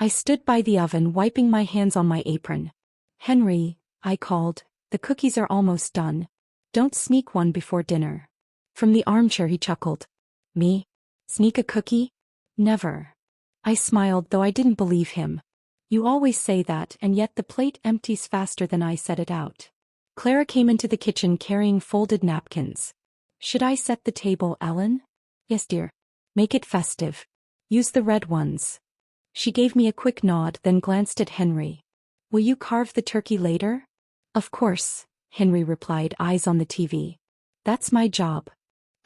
I stood by the oven wiping my hands on my apron. Henry, I called, the cookies are almost done. Don't sneak one before dinner. From the armchair he chuckled. Me? Sneak a cookie? Never. I smiled though I didn't believe him. You always say that and yet the plate empties faster than I set it out. Clara came into the kitchen carrying folded napkins. Should I set the table, Ellen? Yes, dear. Make it festive. Use the red ones. She gave me a quick nod then glanced at Henry. Will you carve the turkey later? Of course, Henry replied, eyes on the TV. That's my job.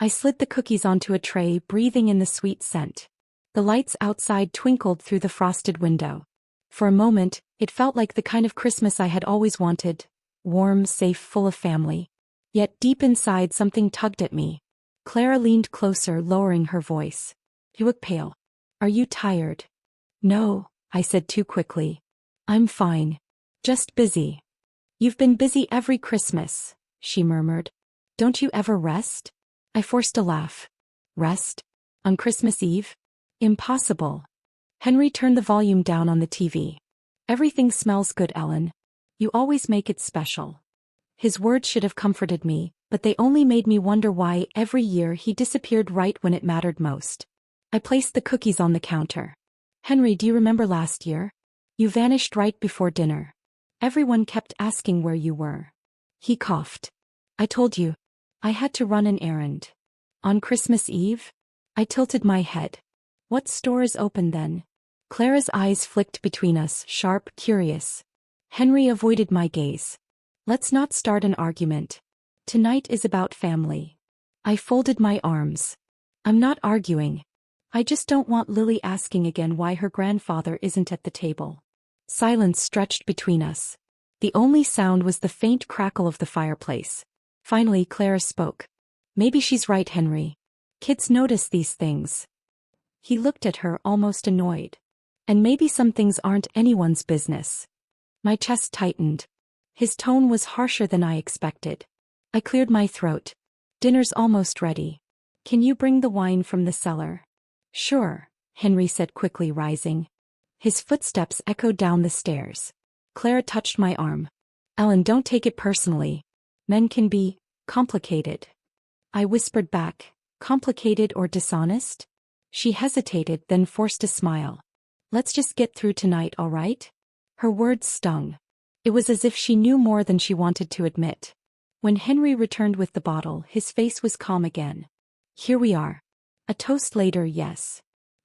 I slid the cookies onto a tray, breathing in the sweet scent. The lights outside twinkled through the frosted window. For a moment, it felt like the kind of Christmas I had always wanted. Warm, safe, full of family. Yet deep inside something tugged at me. Clara leaned closer, lowering her voice. You look pale. Are you tired? No, I said too quickly. I'm fine. Just busy. You've been busy every Christmas, she murmured. Don't you ever rest? I forced a laugh. Rest? On Christmas Eve? Impossible. Henry turned the volume down on the TV. Everything smells good, Ellen. You always make it special. His words should have comforted me, but they only made me wonder why every year he disappeared right when it mattered most. I placed the cookies on the counter. Henry, do you remember last year? You vanished right before dinner. Everyone kept asking where you were. He coughed. I told you. I had to run an errand. On Christmas Eve? I tilted my head. What store is open then? Clara's eyes flicked between us, sharp, curious. Henry avoided my gaze. Let's not start an argument. Tonight is about family. I folded my arms. I'm not arguing. I just don't want Lily asking again why her grandfather isn't at the table. Silence stretched between us. The only sound was the faint crackle of the fireplace. Finally, Clara spoke. Maybe she's right, Henry. Kids notice these things. He looked at her, almost annoyed. And maybe some things aren't anyone's business. My chest tightened. His tone was harsher than I expected. I cleared my throat. Dinner's almost ready. Can you bring the wine from the cellar? Sure, Henry said quickly, rising. His footsteps echoed down the stairs. Clara touched my arm. Ellen, don't take it personally. Men can be complicated. I whispered back, complicated or dishonest? She hesitated, then forced a smile. Let's just get through tonight, all right? Her words stung. It was as if she knew more than she wanted to admit. When Henry returned with the bottle, his face was calm again. Here we are. A toast later, yes.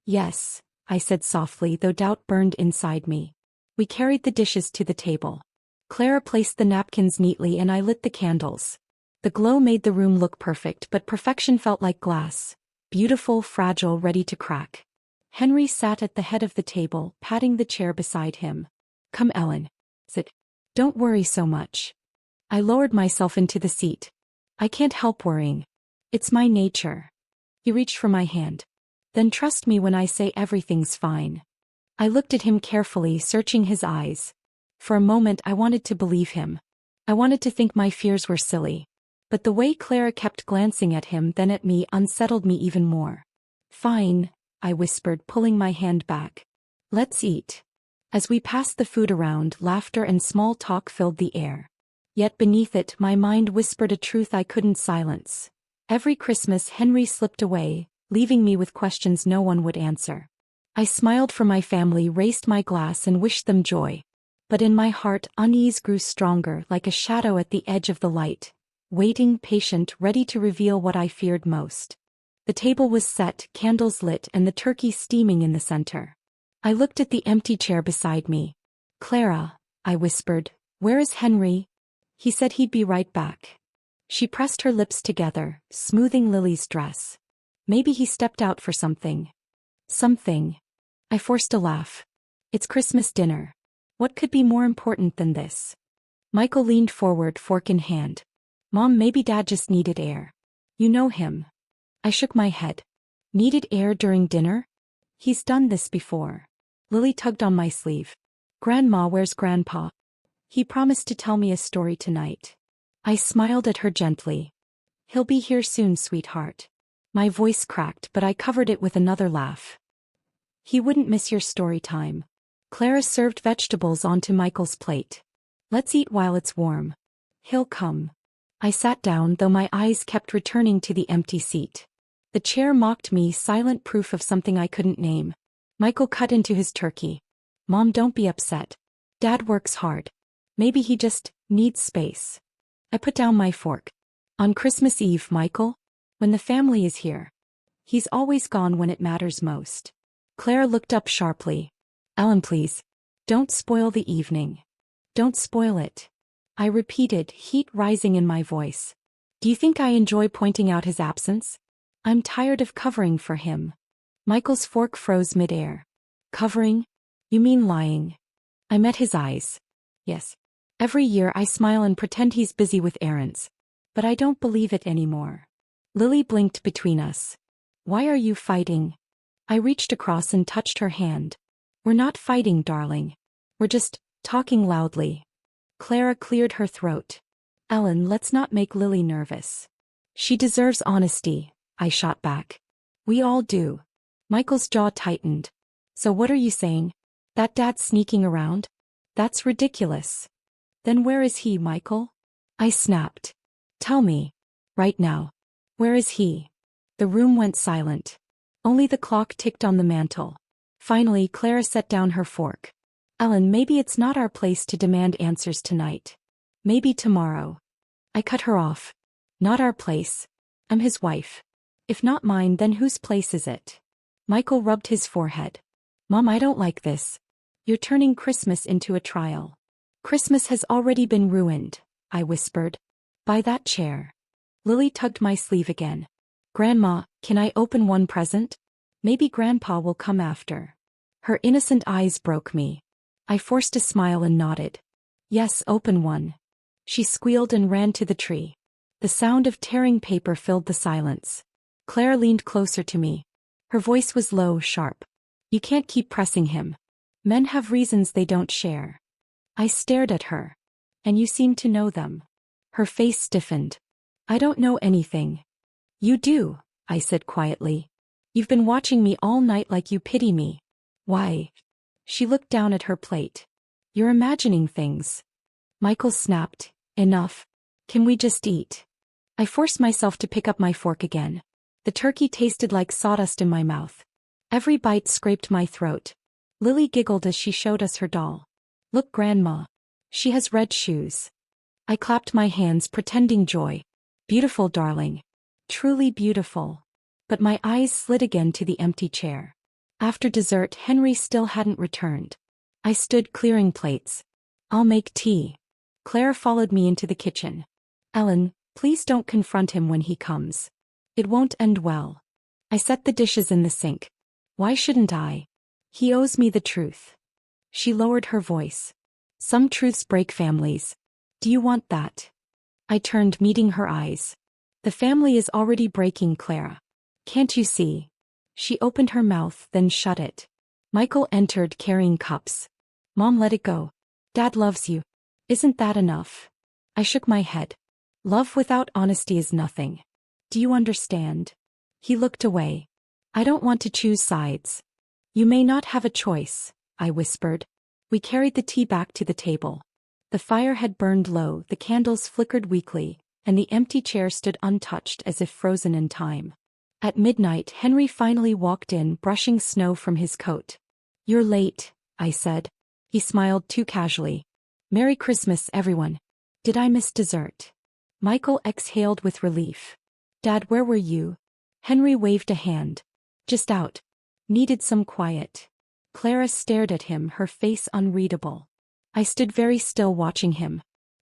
Yes, I said softly, though doubt burned inside me. We carried the dishes to the table. Clara placed the napkins neatly and I lit the candles. The glow made the room look perfect, but perfection felt like glass. Beautiful, fragile, ready to crack. Henry sat at the head of the table, patting the chair beside him. Come, Ellen. Sit. Don't worry so much. I lowered myself into the seat. I can't help worrying. It's my nature. He reached for my hand. Then trust me when I say everything's fine. I looked at him carefully, searching his eyes. For a moment I wanted to believe him. I wanted to think my fears were silly. But the way Clara kept glancing at him then at me unsettled me even more. Fine, I whispered, pulling my hand back. Let's eat. As we passed the food around, laughter and small talk filled the air. Yet beneath it, my mind whispered a truth I couldn't silence. Every Christmas Henry slipped away, leaving me with questions no one would answer. I smiled for my family, raised my glass and wished them joy. But in my heart, unease grew stronger, like a shadow at the edge of the light. Waiting, patient, ready to reveal what I feared most. The table was set, candles lit, and the turkey steaming in the center. I looked at the empty chair beside me. Clara, I whispered, where is Henry? He said he'd be right back. She pressed her lips together, smoothing Lily's dress. Maybe he stepped out for something. Something. I forced a laugh. It's Christmas dinner. What could be more important than this? Michael leaned forward, fork in hand. Mom, maybe Dad just needed air. You know him. I shook my head. Needed air during dinner? He's done this before. Lily tugged on my sleeve. Grandma, where's Grandpa? He promised to tell me a story tonight. I smiled at her gently. He'll be here soon, sweetheart. My voice cracked, but I covered it with another laugh. He wouldn't miss your story time. Clara served vegetables onto Michael's plate. Let's eat while it's warm. He'll come. I sat down, though my eyes kept returning to the empty seat. The chair mocked me, silent proof of something I couldn't name. Michael cut into his turkey. Mom, don't be upset. Dad works hard. Maybe he just needs space. I put down my fork. On Christmas Eve, Michael? When the family is here. He's always gone when it matters most. Claire looked up sharply. Ellen, please. Don't spoil the evening. Don't spoil it. I repeated, heat rising in my voice. Do you think I enjoy pointing out his absence? I'm tired of covering for him. Michael's fork froze midair. Covering? You mean lying? I met his eyes. Yes. Every year I smile and pretend he's busy with errands. But I don't believe it anymore. Lily blinked between us. Why are you fighting? I reached across and touched her hand. We're not fighting, darling. We're just talking loudly. Clara cleared her throat. Ellen, let's not make Lily nervous. She deserves honesty, I shot back. We all do. Michael's jaw tightened. So what are you saying? That Dad's sneaking around? That's ridiculous. Then where is he, Michael? I snapped. Tell me. Right now. Where is he? The room went silent. Only the clock ticked on the mantel. Finally, Clara set down her fork. Ellen, maybe it's not our place to demand answers tonight. Maybe tomorrow. I cut her off. Not our place. I'm his wife. If not mine, then whose place is it? Michael rubbed his forehead. Mom, I don't like this. You're turning Christmas into a trial. Christmas has already been ruined, I whispered. By that chair. Lily tugged my sleeve again. Grandma, can I open one present? Maybe Grandpa will come after. Her innocent eyes broke me. I forced a smile and nodded. Yes, open one. She squealed and ran to the tree. The sound of tearing paper filled the silence. Claire leaned closer to me. Her voice was low, sharp. You can't keep pressing him. Men have reasons they don't share. I stared at her. And you seem to know them. Her face stiffened. I don't know anything. You do, I said quietly. You've been watching me all night like you pity me. Why? She looked down at her plate. You're imagining things. Michael snapped. Enough. Can we just eat? I forced myself to pick up my fork again. The turkey tasted like sawdust in my mouth. Every bite scraped my throat. Lily giggled as she showed us her doll. Look, Grandma. She has red shoes. I clapped my hands, pretending joy. Beautiful, darling. Truly beautiful. But my eyes slid again to the empty chair. After dessert, Henry still hadn't returned. I stood clearing plates. I'll make tea. Claire followed me into the kitchen. Ellen, please don't confront him when he comes. It won't end well. I set the dishes in the sink. Why shouldn't I? He owes me the truth. She lowered her voice. Some truths break families. Do you want that? I turned, meeting her eyes. The family is already breaking, Clara. Can't you see? She opened her mouth, then shut it. Michael entered, carrying cups. Mom, let it go. Dad loves you. Isn't that enough? I shook my head. Love without honesty is nothing. Do you understand? He looked away. I don't want to choose sides. You may not have a choice, I whispered. We carried the tea back to the table. The fire had burned low, the candles flickered weakly, and the empty chair stood untouched as if frozen in time. At midnight, Henry finally walked in, brushing snow from his coat. You're late, I said. He smiled too casually. Merry Christmas, everyone. Did I miss dessert? Michael exhaled with relief. Dad, where were you? Henry waved a hand. Just out. Needed some quiet. Clara stared at him, her face unreadable. I stood very still, watching him.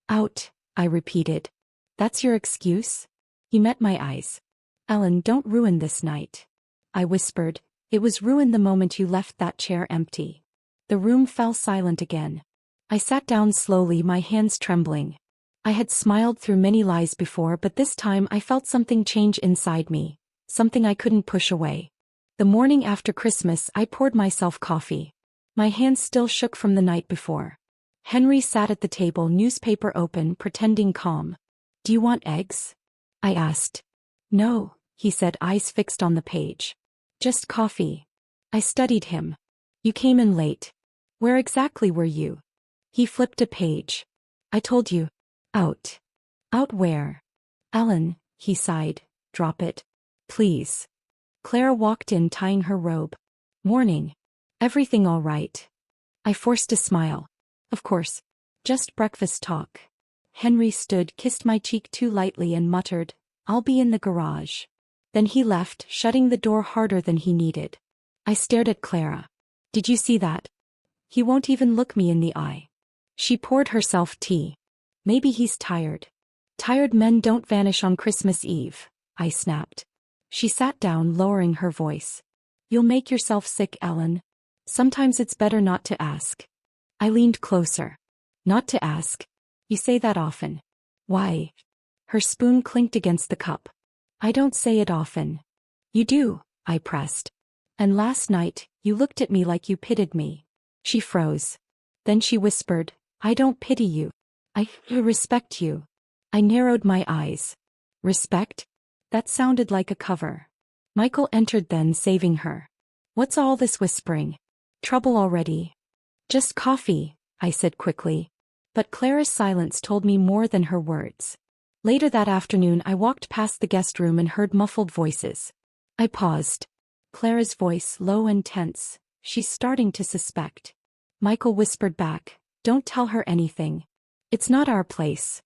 Out, I repeated. That's your excuse? He met my eyes. Ellen, don't ruin this night. I whispered. It was ruined the moment you left that chair empty. The room fell silent again. I sat down slowly, my hands trembling. I had smiled through many lies before, but this time I felt something change inside me, something I couldn't push away. The morning after Christmas, I poured myself coffee. My hands still shook from the night before. Henry sat at the table, newspaper open, pretending calm. Do you want eggs? I asked. No, he said, eyes fixed on the page. Just coffee. I studied him. You came in late. Where exactly were you? He flipped a page. I told you. Out. Out where? Ellen, he sighed. Drop it. Please. Clara walked in tying her robe. Morning. Everything all right? I forced a smile. Of course. Just breakfast talk. Henry stood, kissed my cheek too lightly and muttered, I'll be in the garage. Then he left, shutting the door harder than he needed. I stared at Clara. Did you see that? He won't even look me in the eye. She poured herself tea. Maybe he's tired. Tired men don't vanish on Christmas Eve, I snapped. She sat down, lowering her voice. You'll make yourself sick, Ellen. Sometimes it's better not to ask. I leaned closer. Not to ask? You say that often. Why? Her spoon clinked against the cup. I don't say it often. You do, I pressed. And last night, you looked at me like you pitied me. She froze. Then she whispered, I don't pity you. I respect you. I narrowed my eyes. Respect? That sounded like a cover. Michael entered then, saving her. What's all this whispering? Trouble already? Just coffee, I said quickly. But Clara's silence told me more than her words. Later that afternoon I walked past the guest room and heard muffled voices. I paused. Clara's voice, low and tense. She's starting to suspect. Michael whispered back, don't tell her anything. It's not our place.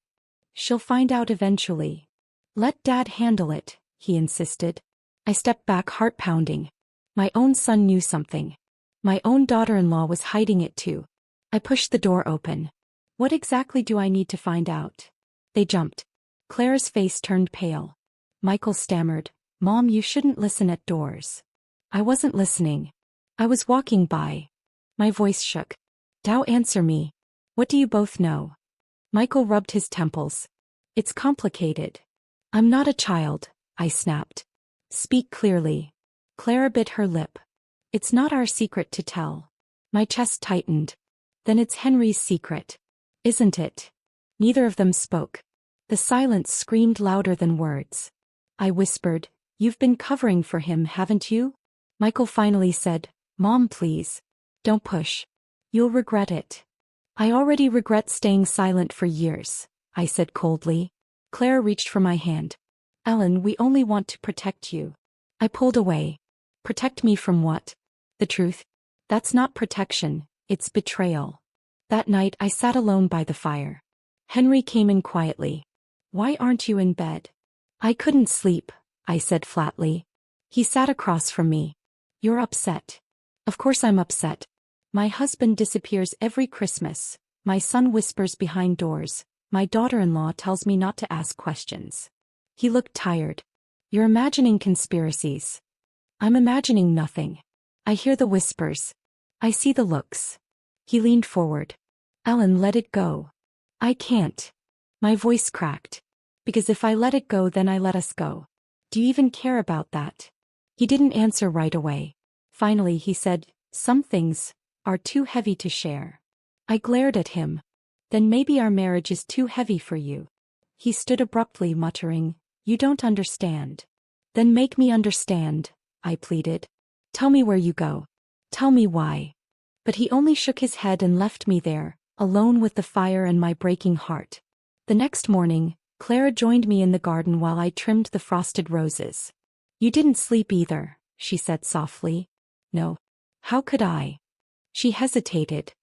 She'll find out eventually. Let Dad handle it, he insisted. I stepped back, heart pounding. My own son knew something. My own daughter-in-law was hiding it too. I pushed the door open. What exactly do I need to find out? They jumped. Clara's face turned pale. Michael stammered, Mom, you shouldn't listen at doors. I wasn't listening. I was walking by. My voice shook. Now answer me. What do you both know? Michael rubbed his temples. It's complicated. I'm not a child, I snapped. Speak clearly. Clara bit her lip. It's not our secret to tell. My chest tightened. Then it's Henry's secret. Isn't it? Neither of them spoke. The silence screamed louder than words. I whispered, You've been covering for him, haven't you? Michael finally said, Mom, please. Don't push. You'll regret it. I already regret staying silent for years, I said coldly. Clara reached for my hand. Ellen, we only want to protect you. I pulled away. Protect me from what? The truth? That's not protection, it's betrayal. That night I sat alone by the fire. Henry came in quietly. Why aren't you in bed? I couldn't sleep, I said flatly. He sat across from me. You're upset. Of course I'm upset. My husband disappears every Christmas. My son whispers behind doors. My daughter-in-law tells me not to ask questions. He looked tired. You're imagining conspiracies. I'm imagining nothing. I hear the whispers. I see the looks. He leaned forward. Ellen, let it go. I can't. My voice cracked. Because if I let it go, then I let us go. Do you even care about that? He didn't answer right away. Finally he said, Some things are too heavy to share. I glared at him. Then maybe our marriage is too heavy for you. He stood abruptly, muttering, You don't understand. Then make me understand, I pleaded. Tell me where you go. Tell me why. But he only shook his head and left me there, alone with the fire and my breaking heart. The next morning, Clara joined me in the garden while I trimmed the frosted roses. You didn't sleep either, she said softly. No. How could I? She hesitated.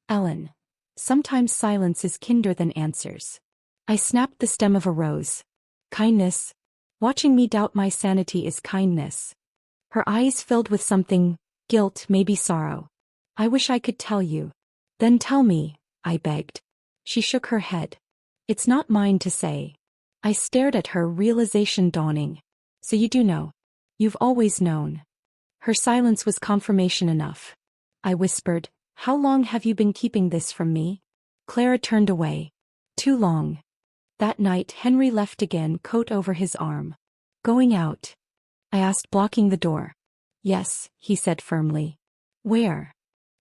Ellen. Sometimes silence is kinder than answers. I snapped the stem of a rose. Kindness. Watching me doubt my sanity is kindness. Her eyes filled with something, guilt, maybe sorrow. I wish I could tell you. Then tell me, I begged. She shook her head. It's not mine to say. I stared at her, realization dawning. So you do know. You've always known. Her silence was confirmation enough. I whispered, How long have you been keeping this from me? Clara turned away. Too long. That night Henry left again, coat over his arm. Going out? I asked, blocking the door. Yes, he said firmly. Where?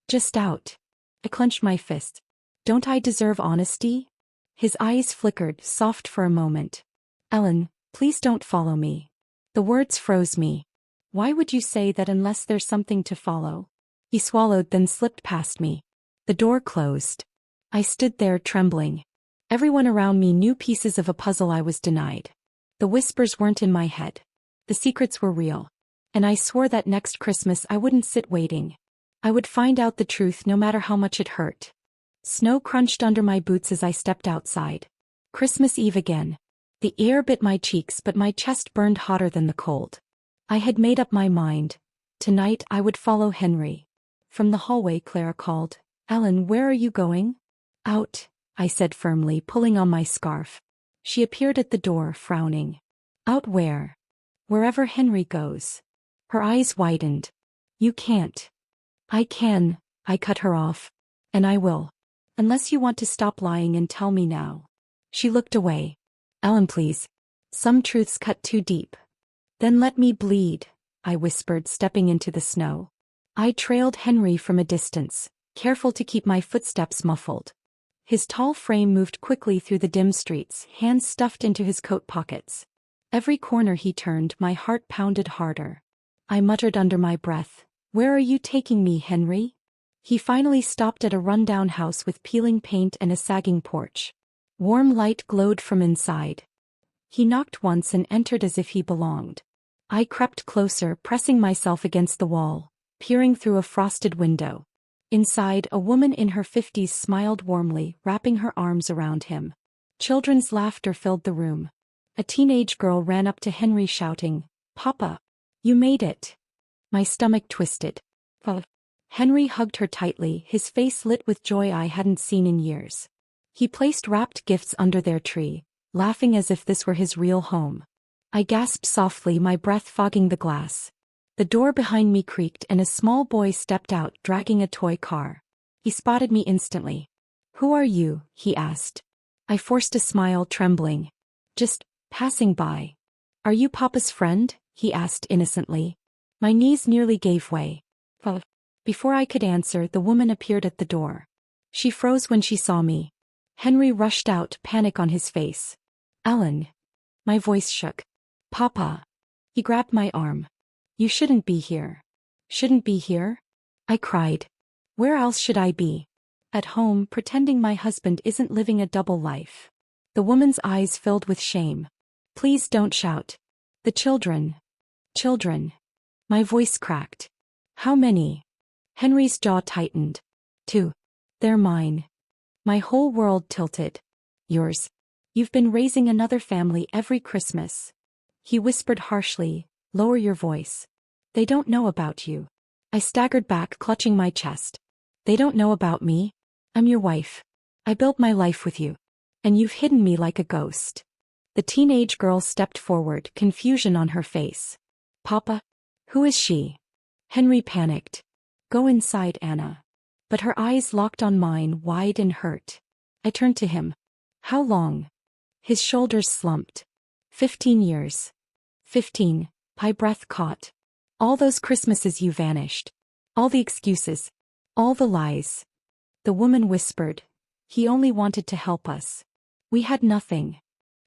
Just out. I clenched my fist. Don't I deserve honesty? His eyes flickered, soft for a moment. Ellen, please don't follow me. The words froze me. Why would you say that unless there's something to follow? He swallowed, then slipped past me. The door closed. I stood there trembling. Everyone around me knew pieces of a puzzle I was denied. The whispers weren't in my head. The secrets were real. And I swore that next Christmas I wouldn't sit waiting. I would find out the truth no matter how much it hurt. Snow crunched under my boots as I stepped outside. Christmas Eve again. The air bit my cheeks but my chest burned hotter than the cold. I had made up my mind. Tonight I would follow Henry. From the hallway Clara called, "Ellen, where are you going?" "Out," I said firmly, pulling on my scarf. She appeared at the door, frowning. "Out where?" "Wherever Henry goes." Her eyes widened. "You can't." "I can," I cut her off. "And I will. Unless you want to stop lying and tell me now." She looked away. "Ellen, please. Some truths cut too deep." "Then let me bleed," I whispered, stepping into the snow. I trailed Henry from a distance, careful to keep my footsteps muffled. His tall frame moved quickly through the dim streets, hands stuffed into his coat pockets. Every corner he turned, my heart pounded harder. I muttered under my breath, "Where are you taking me, Henry?" He finally stopped at a rundown house with peeling paint and a sagging porch. Warm light glowed from inside. He knocked once and entered as if he belonged. I crept closer, pressing myself against the wall, peering through a frosted window. Inside, a woman in her 50s smiled warmly, wrapping her arms around him. Children's laughter filled the room. A teenage girl ran up to Henry shouting, "Papa! You made it!" My stomach twisted. Henry hugged her tightly, his face lit with joy I hadn't seen in years. He placed wrapped gifts under their tree, laughing as if this were his real home. I gasped softly, my breath fogging the glass. The door behind me creaked and a small boy stepped out, dragging a toy car. He spotted me instantly. "Who are you?" he asked. I forced a smile, trembling. "Just passing by." "Are you Papa's friend?" he asked innocently. My knees nearly gave way. Before I could answer, the woman appeared at the door. She froze when she saw me. Henry rushed out, panic on his face. "Ellen." My voice shook. "Papa." He grabbed my arm. "You shouldn't be here." "Shouldn't be here?" I cried. "Where else should I be?" "At home, pretending my husband isn't living a double life." The woman's eyes filled with shame. "Please don't shout. The children." "Children." My voice cracked. "How many?" Henry's jaw tightened. "Two. They're mine." My whole world tilted. "Yours? You've been raising another family every Christmas." He whispered harshly, "Lower your voice. They don't know about you." I staggered back, clutching my chest. "They don't know about me? I'm your wife. I built my life with you. And you've hidden me like a ghost." The teenage girl stepped forward, confusion on her face. "Papa? Who is she?" Henry panicked. "Go inside, Anna." But her eyes locked on mine, wide and hurt. I turned to him. "How long?" His shoulders slumped. 15 years. 15. My breath caught. "All those Christmases you vanished. All the excuses. All the lies." The woman whispered, "He only wanted to help us. We had nothing."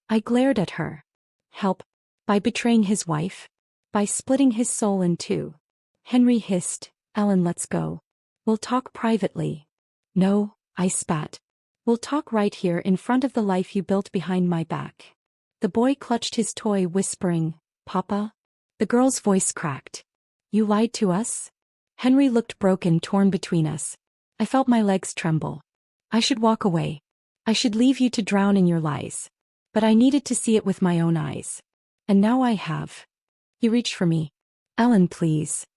I glared at her. "Help? By betraying his wife? By splitting his soul in two?" Henry hissed, "Ellen, let's go. We'll talk privately." "No," I spat. "We'll talk right here in front of the life you built behind my back." The boy clutched his toy, whispering, "Papa?" The girl's voice cracked. "You lied to us?" Henry looked broken, torn between us. I felt my legs tremble. I should walk away. I should leave you to drown in your lies. But I needed to see it with my own eyes. And now I have. He reached for me. "Ellen, please."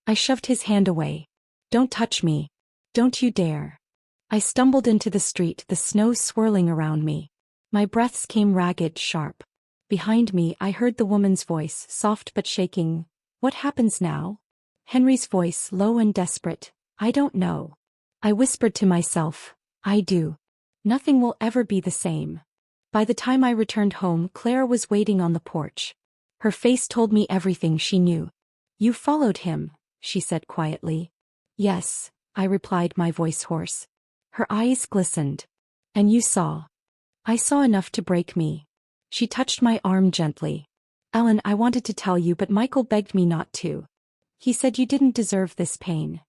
I shoved his hand away. "Don't touch me. Don't you dare." I stumbled into the street, the snow swirling around me. My breaths came ragged, sharp. Behind me, I heard the woman's voice, soft but shaking. "What happens now?" Henry's voice, low and desperate. "I don't know." I whispered to myself, "I do. Nothing will ever be the same." By the time I returned home, Claire was waiting on the porch. Her face told me everything she knew. "You followed him," she said quietly. "Yes," I replied, my voice hoarse. Her eyes glistened. "And you saw." "I saw enough to break me." She touched my arm gently. "Ellen, I wanted to tell you, but Michael begged me not to. He said you didn't deserve this pain."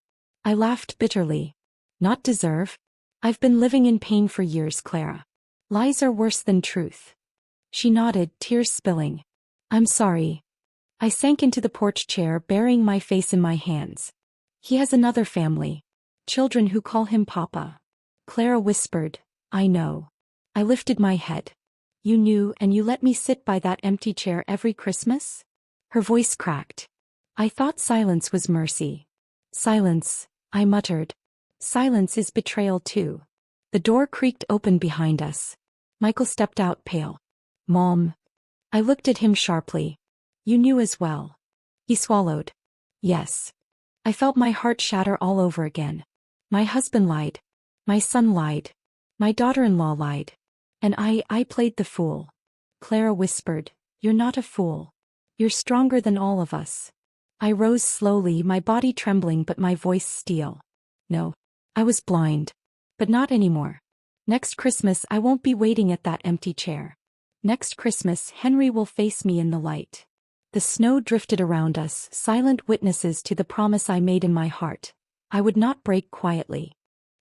I laughed bitterly. Not deserve? I've been living in pain for years, Clara. Lies are worse than truth. She nodded, tears spilling. I'm sorry. I sank into the porch chair, burying my face in my hands. He has another family. Children who call him Papa. Clara whispered, I know. I lifted my head. You knew, and you let me sit by that empty chair every Christmas? Her voice cracked. I thought silence was mercy. Silence, I muttered. Silence is betrayal too. The door creaked open behind us. Michael stepped out, pale. Mom. I looked at him sharply. You knew as well. He swallowed. Yes. I felt my heart shatter all over again. My husband lied. My son lied. My daughter-in-law lied. And I played the fool. Clara whispered, You're not a fool. You're stronger than all of us. I rose slowly, my body trembling but my voice steel. No. I was blind. But not anymore. Next Christmas I won't be waiting at that empty chair. Next Christmas Henry will face me in the light. The snow drifted around us, silent witnesses to the promise I made in my heart. I would not break quietly.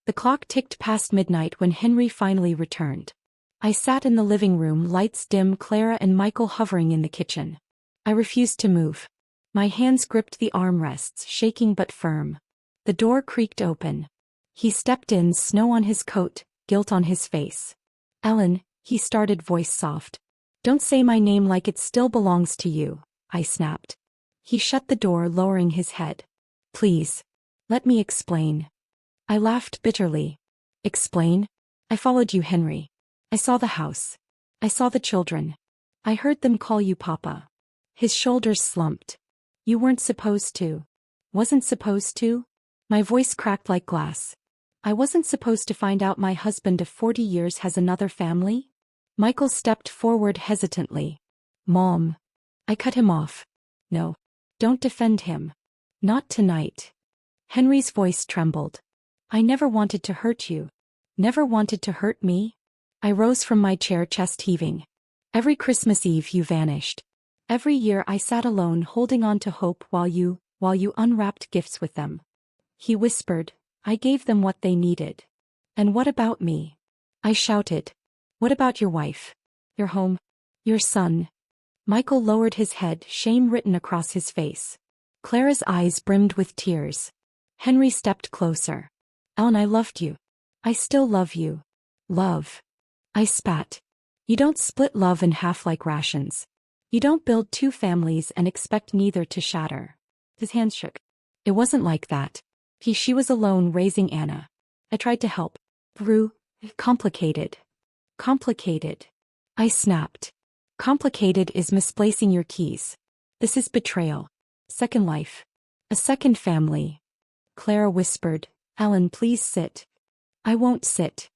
The clock ticked past midnight when Henry finally returned. I sat in the living room, lights dim, Clara and Michael hovering in the kitchen. I refused to move. My hands gripped the armrests, shaking but firm. The door creaked open. He stepped in, snow on his coat, guilt on his face. Ellen, he started, voice soft. Don't say my name like it still belongs to you, I snapped. He shut the door, lowering his head. Please. Let me explain. I laughed bitterly. Explain? I followed you, Henry. I saw the house. I saw the children. I heard them call you Papa. His shoulders slumped. You weren't supposed to. Wasn't supposed to? My voice cracked like glass. I wasn't supposed to find out my husband of 40 years has another family? Michael stepped forward hesitantly. Mom. I cut him off. No. Don't defend him. Not tonight. Henry's voice trembled. I never wanted to hurt you. Never wanted to hurt me. I rose from my chair, chest heaving. Every Christmas Eve you vanished. Every year I sat alone holding on to hope while you unwrapped gifts with them. He whispered, I gave them what they needed. And what about me? I shouted. What about your wife? Your home? Your son? Michael lowered his head, shame written across his face. Clara's eyes brimmed with tears. Henry stepped closer. Ellen, I loved you. I still love you. Love. I spat. You don't split love in half like rations. You don't build two families and expect neither to shatter. His hands shook. It wasn't like that. She was alone raising Anna. I tried to help. Rue. Complicated. Complicated. I snapped. Complicated is misplacing your keys. This is betrayal. Second life. A second family. Clara whispered, Ellen, please sit. I won't sit.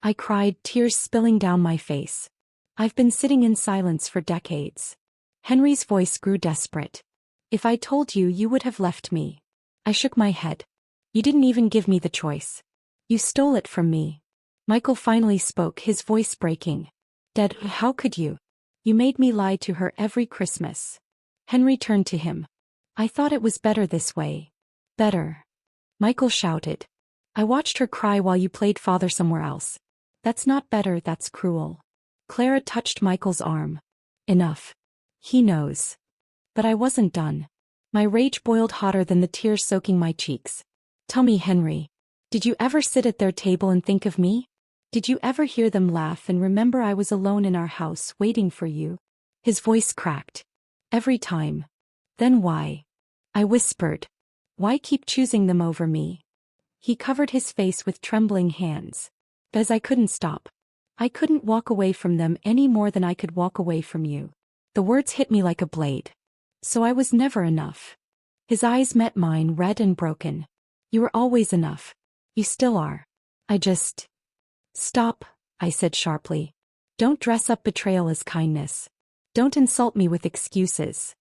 I cried, tears spilling down my face. I've been sitting in silence for decades. Henry's voice grew desperate. If I told you, you would have left me. I shook my head. You didn't even give me the choice. You stole it from me. Michael finally spoke, his voice breaking. Dad, how could you? You made me lie to her every Christmas. Henry turned to him. I thought it was better this way. Better. Michael shouted. I watched her cry while you played father somewhere else. That's not better, that's cruel. Clara touched Michael's arm. Enough. He knows. But I wasn't done. My rage boiled hotter than the tears soaking my cheeks. Tell me, Henry. Did you ever sit at their table and think of me? Did you ever hear them laugh and remember I was alone in our house waiting for you? His voice cracked. Every time. Then why? I whispered. Why keep choosing them over me? He covered his face with trembling hands. Because I couldn't stop. I couldn't walk away from them any more than I could walk away from you. The words hit me like a blade. So I was never enough. His eyes met mine, red and broken. You were always enough. You still are. I just... Stop, I said sharply. Don't dress up betrayal as kindness. Don't insult me with excuses.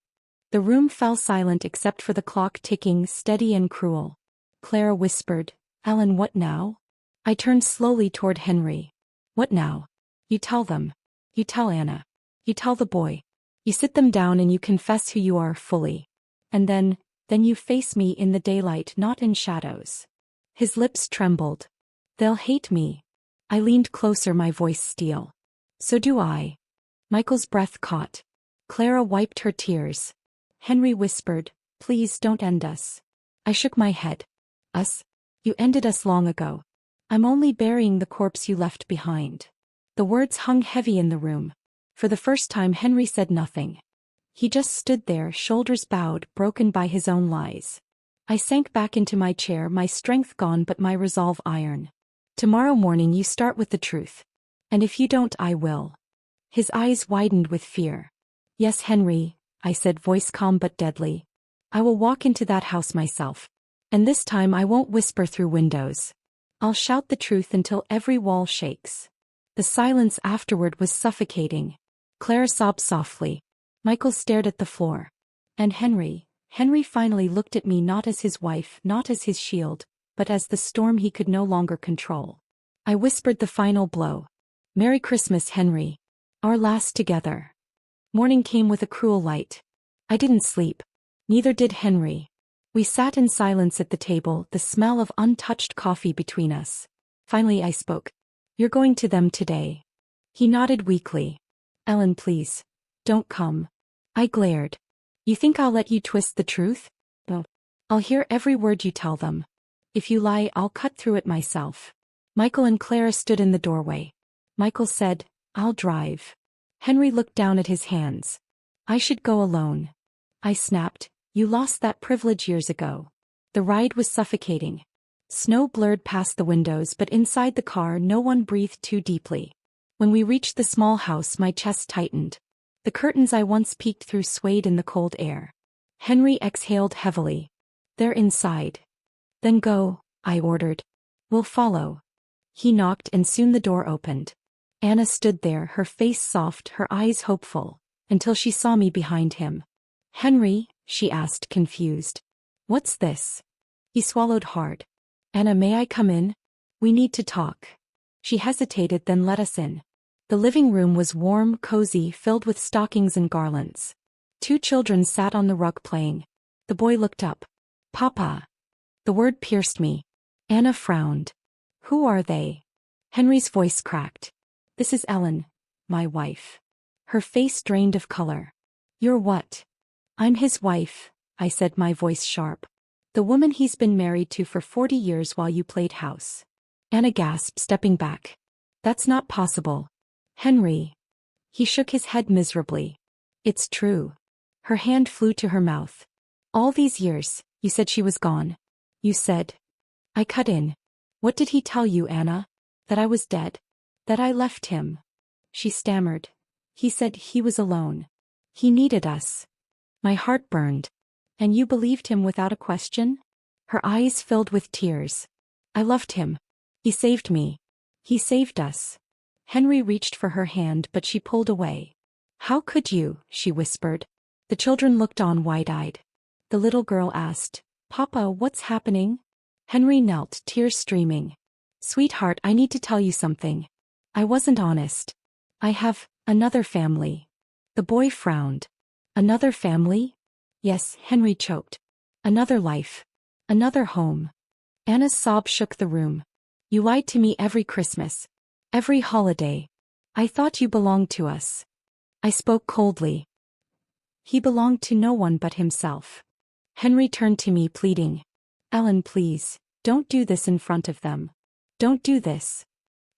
The room fell silent except for the clock ticking, steady and cruel. Clara whispered, Ellen, what now? I turned slowly toward Henry. What now? You tell them. You tell Anna. You tell the boy. You sit them down and you confess who you are fully. And then you face me in the daylight, not in shadows. His lips trembled. They'll hate me. I leaned closer, my voice steel. So do I. Michael's breath caught. Clara wiped her tears. Henry whispered, please don't end us. I shook my head. Us? You ended us long ago. I'm only burying the corpse you left behind. The words hung heavy in the room. For the first time Henry said nothing. He just stood there, shoulders bowed, broken by his own lies. I sank back into my chair, my strength gone but my resolve iron. Tomorrow morning you start with the truth. And if you don't, I will. His eyes widened with fear. Yes, Henry, I said, voice calm but deadly. I will walk into that house myself. And this time I won't whisper through windows. I'll shout the truth until every wall shakes. The silence afterward was suffocating. Clara sobbed softly. Michael stared at the floor. And Henry finally looked at me, not as his wife, not as his shield, but as the storm he could no longer control. I whispered the final blow. Merry Christmas, Henry. Our last together. Morning came with a cruel light. I didn't sleep. Neither did Henry. We sat in silence at the table, the smell of untouched coffee between us. Finally I spoke. You're going to them today. He nodded weakly. Ellen, please. Don't come. I glared. You think I'll let you twist the truth? No. I'll hear every word you tell them. If you lie, I'll cut through it myself. Michael and Clara stood in the doorway. Michael said, I'll drive. Henry looked down at his hands. I should go alone. I snapped. You lost that privilege years ago. The ride was suffocating. Snow blurred past the windows, but inside the car no one breathed too deeply. When we reached the small house, my chest tightened. The curtains I once peeked through swayed in the cold air. Henry exhaled heavily. They're inside. Then go, I ordered. We'll follow. He knocked and soon the door opened. Anna stood there, her face soft, her eyes hopeful, until she saw me behind him. Henry, she asked, confused. What's this? He swallowed hard. Anna, may I come in? We need to talk. She hesitated, then let us in. The living room was warm, cozy, filled with stockings and garlands. 2 children sat on the rug playing. The boy looked up. Papa. The word pierced me. Anna frowned. Who are they? Henry's voice cracked. This is Ellen, my wife. Her face drained of color. You're what? I'm his wife, I said, my voice sharp. The woman he's been married to for 40 years while you played house. Anna gasped, stepping back. That's not possible. Henry. He shook his head miserably. It's true. Her hand flew to her mouth. All these years, you said she was gone. You said. I cut in. What did he tell you, Anna? That I was dead. That I left him. She stammered. He said he was alone. He needed us. My heart burned. And you believed him without a question? Her eyes filled with tears. I loved him. He saved me. He saved us. Henry reached for her hand, but she pulled away. How could you? She whispered. The children looked on wide-eyed. The little girl asked, Papa, what's happening? Henry knelt, tears streaming. Sweetheart, I need to tell you something. I wasn't honest. I have another family. The boy frowned. Another family? Yes, Henry choked. Another life. Another home. Anna's sob shook the room. You lied to me every Christmas. Every holiday. I thought you belonged to us. I spoke coldly. He belonged to no one but himself. Henry turned to me, pleading. Ellen, please, don't do this in front of them. Don't do this.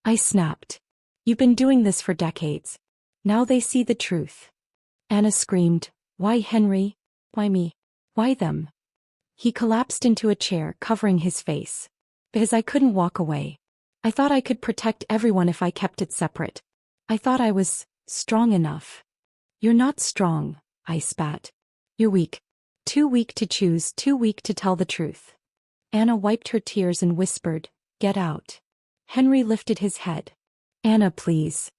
I snapped. You've been doing this for decades. Now they see the truth. Anna screamed. Why, Henry? Why me? Why them? He collapsed into a chair, covering his face. Because I couldn't walk away. I thought I could protect everyone if I kept it separate. I thought I was strong enough. You're not strong, I spat. You're weak. Too weak to choose, too weak to tell the truth. Anna wiped her tears and whispered, Get out. Henry lifted his head. Anna, please.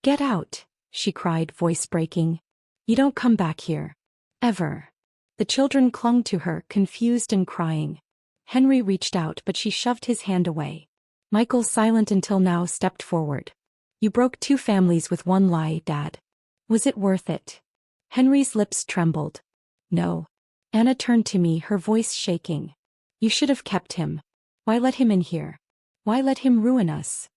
Get out, she cried, voice breaking. You don't come back here. Ever. The children clung to her, confused and crying. Henry reached out, but she shoved his hand away. Michael, silent until now, stepped forward. You broke 2 families with one lie, Dad. Was it worth it? Henry's lips trembled. No. Anna turned to me, her voice shaking. You should have kept him. Why let him in here? Why let him ruin us?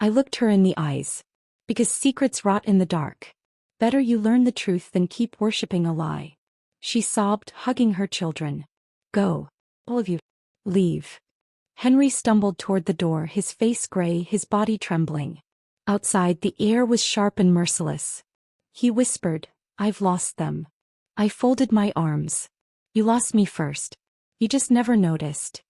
I looked her in the eyes. Because secrets rot in the dark. Better you learn the truth than keep worshipping a lie. She sobbed, hugging her children. Go. All of you. Leave. Henry stumbled toward the door, his face gray, his body trembling. Outside, the air was sharp and merciless. He whispered, I've lost them. I folded my arms. You lost me first. You just never noticed.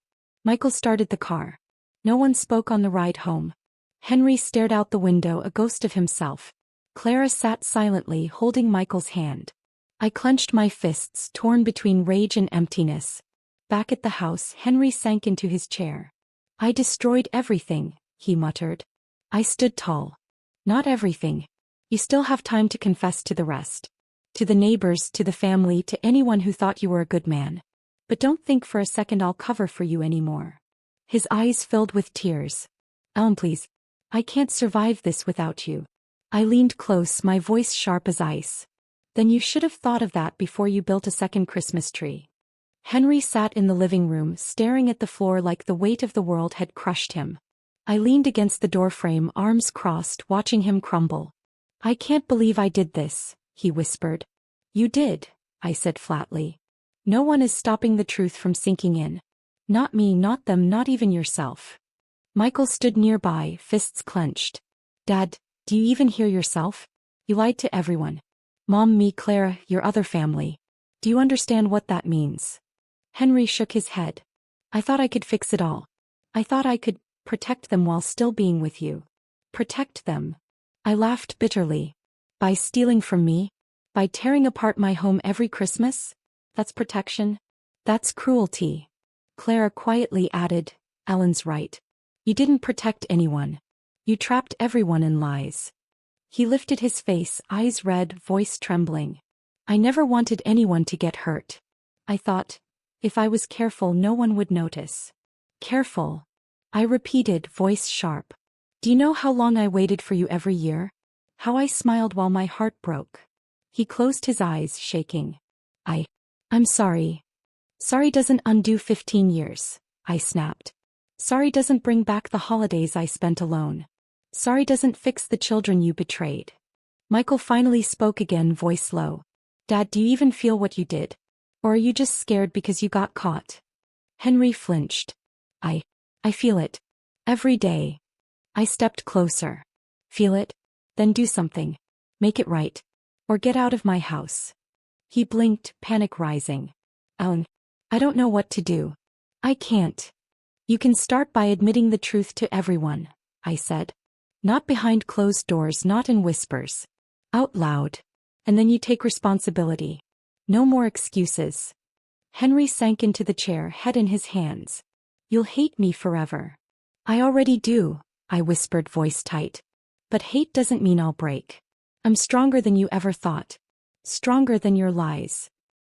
Michael started the car. No one spoke on the ride home. Henry stared out the window, a ghost of himself. Clara sat silently, holding Michael's hand. I clenched my fists, torn between rage and emptiness. Back at the house, Henry sank into his chair. I destroyed everything, he muttered. I stood tall. Not everything. You still have time to confess to the rest. To the neighbors, to the family, to anyone who thought you were a good man. But don't think for a second I'll cover for you anymore. His eyes filled with tears. Ellen, please. I can't survive this without you. I leaned close, my voice sharp as ice. Then you should have thought of that before you built a second Christmas tree. Henry sat in the living room, staring at the floor like the weight of the world had crushed him. I leaned against the doorframe, arms crossed, watching him crumble. I can't believe I did this, he whispered. You did, I said flatly. No one is stopping the truth from sinking in. Not me, not them, not even yourself. Michael stood nearby, fists clenched. Dad, do you even hear yourself? You lied to everyone. Mom, me, Clara, your other family. Do you understand what that means? Henry shook his head. I thought I could fix it all. I thought I could protect them while still being with you. Protect them. I laughed bitterly. By stealing from me? By tearing apart my home every Christmas? That's protection? That's cruelty. Clara quietly added, Ellen's right. You didn't protect anyone. You trapped everyone in lies. He lifted his face, eyes red, voice trembling. I never wanted anyone to get hurt. I thought, if I was careful, no one would notice. Careful. I repeated, voice sharp. Do you know how long I waited for you every year? How I smiled while my heart broke. He closed his eyes, shaking. I'm sorry. Sorry doesn't undo 15 years, I snapped. Sorry doesn't bring back the holidays I spent alone. Sorry doesn't fix the children you betrayed. Michael finally spoke again, voice low. Dad, do you even feel what you did? Or are you just scared because you got caught? Henry flinched. I feel it. Every day. I stepped closer. Feel it? Then do something. Make it right. Or get out of my house. He blinked, panic rising. Ellen, I don't know what to do. I can't. You can start by admitting the truth to everyone, I said. Not behind closed doors, not in whispers. Out loud. And then you take responsibility. No more excuses. Henry sank into the chair, head in his hands. You'll hate me forever. I already do, I whispered, voice tight. But hate doesn't mean I'll break. I'm stronger than you ever thought. Stronger than your lies.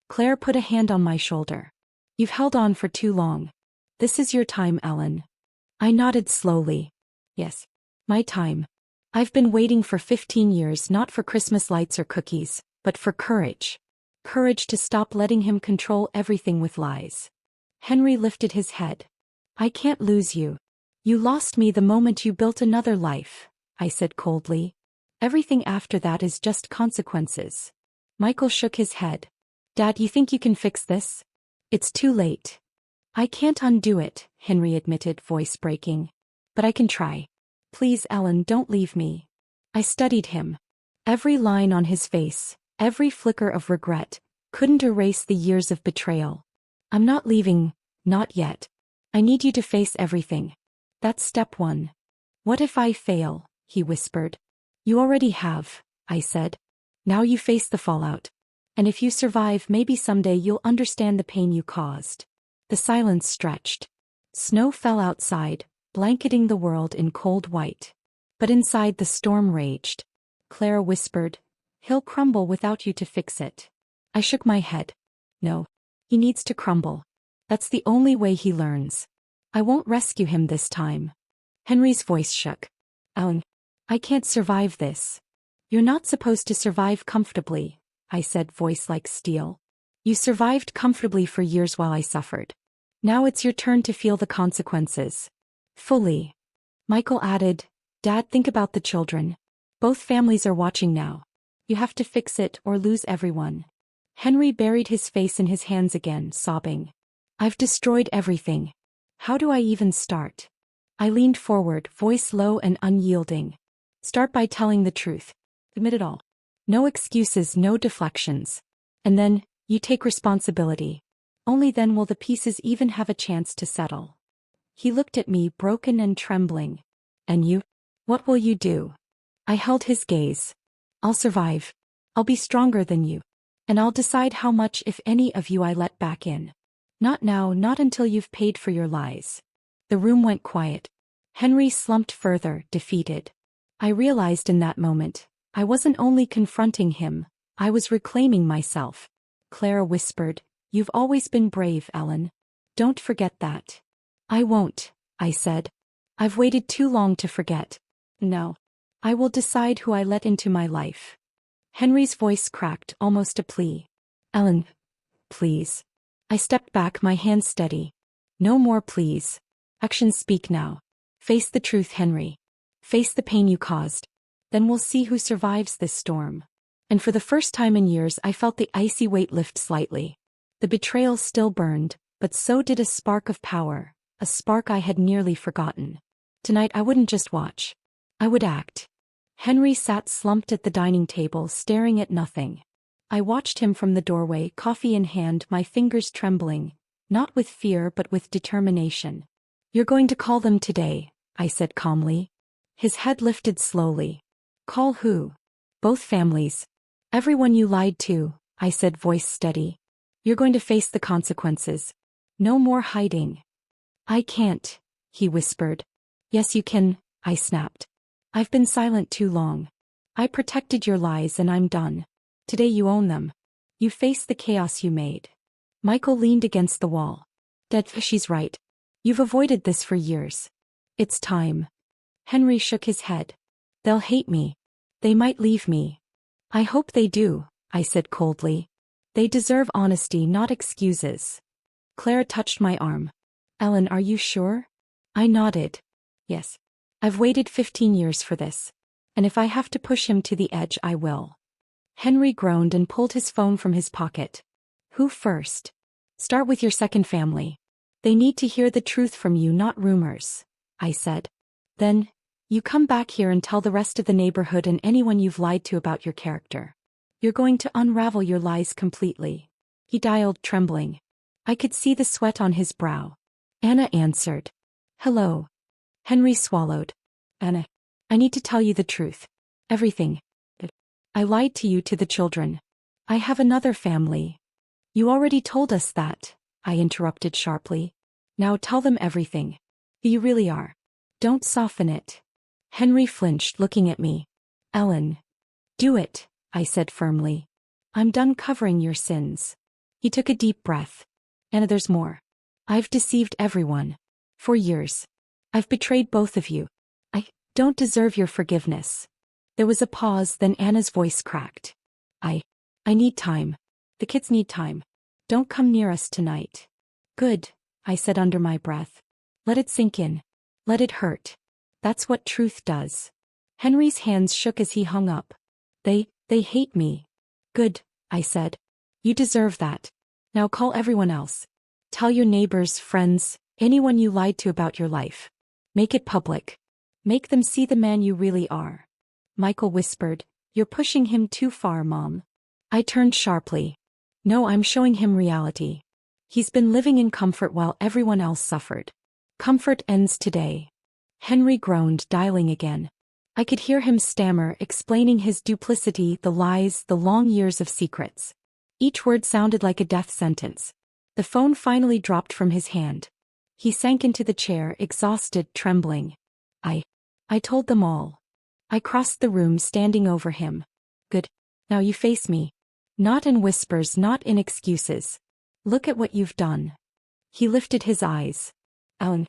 Claire put a hand on my shoulder. You've held on for too long. This is your time, Ellen. I nodded slowly. Yes. My time. I've been waiting for 15 years, not for Christmas lights or cookies, but for courage. Courage to stop letting him control everything with lies. Henry lifted his head. I can't lose you. You lost me the moment you built another life, I said coldly. Everything after that is just consequences. Michael shook his head. Dad, you think you can fix this? It's too late. I can't undo it, Henry admitted, voice breaking. But I can try. Please, Ellen, don't leave me. I studied him. Every line on his face, every flicker of regret, couldn't erase the years of betrayal. I'm not leaving, not yet. I need you to face everything. That's step one. What if I fail? He whispered. You already have, I said. Now you face the fallout. And if you survive, maybe someday you'll understand the pain you caused. The silence stretched. Snow fell outside, blanketing the world in cold white. But inside the storm raged. Clara whispered, He'll crumble without you to fix it. I shook my head. No. He needs to crumble. That's the only way he learns. I won't rescue him this time. Henry's voice shook. Ellen, I can't survive this. You're not supposed to survive comfortably, I said, voice like steel. You survived comfortably for years while I suffered. Now it's your turn to feel the consequences. Fully. Michael added, Dad, think about the children. Both families are watching now. You have to fix it or lose everyone. Henry buried his face in his hands again, sobbing. I've destroyed everything. How do I even start? I leaned forward, voice low and unyielding. Start by telling the truth. Admit it all. No excuses, no deflections. And then, you take responsibility. Only then will the pieces even have a chance to settle. He looked at me, broken and trembling. And you? What will you do? I held his gaze. I'll survive. I'll be stronger than you. And I'll decide how much, if any, of you I let back in. Not now, not until you've paid for your lies. The room went quiet. Henry slumped further, defeated. I realized in that moment, I wasn't only confronting him, I was reclaiming myself. Clara whispered, You've always been brave, Ellen. Don't forget that. I won't, I said. I've waited too long to forget. No. I will decide who I let into my life. Henry's voice cracked, almost a plea. Ellen, please. I stepped back, my hands steady. No more please. Actions speak now. Face the truth, Henry. Face the pain you caused. Then we'll see who survives this storm. And for the first time in years I felt the icy weight lift slightly. The betrayal still burned, but so did a spark of power, a spark I had nearly forgotten. Tonight I wouldn't just watch. I would act. Henry sat slumped at the dining table, staring at nothing. I watched him from the doorway, coffee in hand, my fingers trembling, not with fear but with determination. You're going to call them today, I said calmly. His head lifted slowly. Call who? Both families. Everyone you lied to, I said, voice steady. You're going to face the consequences. No more hiding. I can't, he whispered. Yes you can, I snapped. I've been silent too long. I protected your lies and I'm done. Today you own them. You face the chaos you made. Michael leaned against the wall. Dad, she's right. You've avoided this for years. It's time. Henry shook his head. They'll hate me. They might leave me. I hope they do, I said coldly. They deserve honesty, not excuses. Claire touched my arm. Ellen, are you sure? I nodded. Yes. I've waited 15 years for this. And if I have to push him to the edge, I will. Henry groaned and pulled his phone from his pocket. Who first? Start with your second family. They need to hear the truth from you, not rumors, I said. Then, you come back here and tell the rest of the neighborhood and anyone you've lied to about your character. You're going to unravel your lies completely. He dialed, trembling. I could see the sweat on his brow. Anna answered. Hello. Henry swallowed. Anna, I need to tell you the truth. Everything. I lied to you, to the children. I have another family. You already told us that, I interrupted sharply. Now tell them everything. Who you really are. Don't soften it. Henry flinched, looking at me. Ellen. Do it, I said firmly. I'm done covering your sins. He took a deep breath. Anna, there's more. I've deceived everyone. For years. I've betrayed both of you. I don't deserve your forgiveness. There was a pause, then Anna's voice cracked. I need time. The kids need time. Don't come near us tonight. Good, I said under my breath. Let it sink in. Let it hurt. That's what truth does. Henry's hands shook as he hung up. They hate me. Good, I said. You deserve that. Now call everyone else. Tell your neighbors, friends, anyone you lied to about your life. Make it public. Make them see the man you really are. Michael whispered, You're pushing him too far, Mom. I turned sharply. No, I'm showing him reality. He's been living in comfort while everyone else suffered. Comfort ends today. Henry groaned, dialing again. I could hear him stammer, explaining his duplicity, the lies, the long years of secrets. Each word sounded like a death sentence. The phone finally dropped from his hand. He sank into the chair, exhausted, trembling. I told them all. I crossed the room, standing over him. Good. Now you face me. Not in whispers, not in excuses. Look at what you've done. He lifted his eyes. Ellen.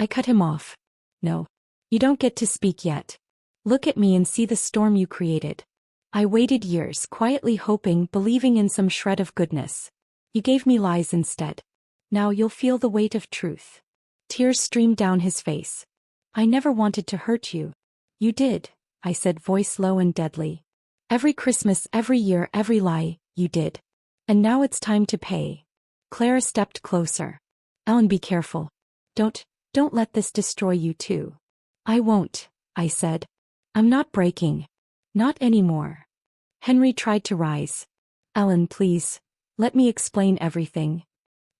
I cut him off. No. You don't get to speak yet. Look at me and see the storm you created. I waited years, quietly hoping, believing in some shred of goodness. You gave me lies instead. Now you'll feel the weight of truth. Tears streamed down his face. I never wanted to hurt you. You did, I said, voice low and deadly. Every Christmas, every year, every lie, you did. And now it's time to pay. Clara stepped closer. Ellen, be careful. Don't let this destroy you too. I won't, I said. I'm not breaking. Not anymore. Henry tried to rise. Ellen, please, let me explain everything.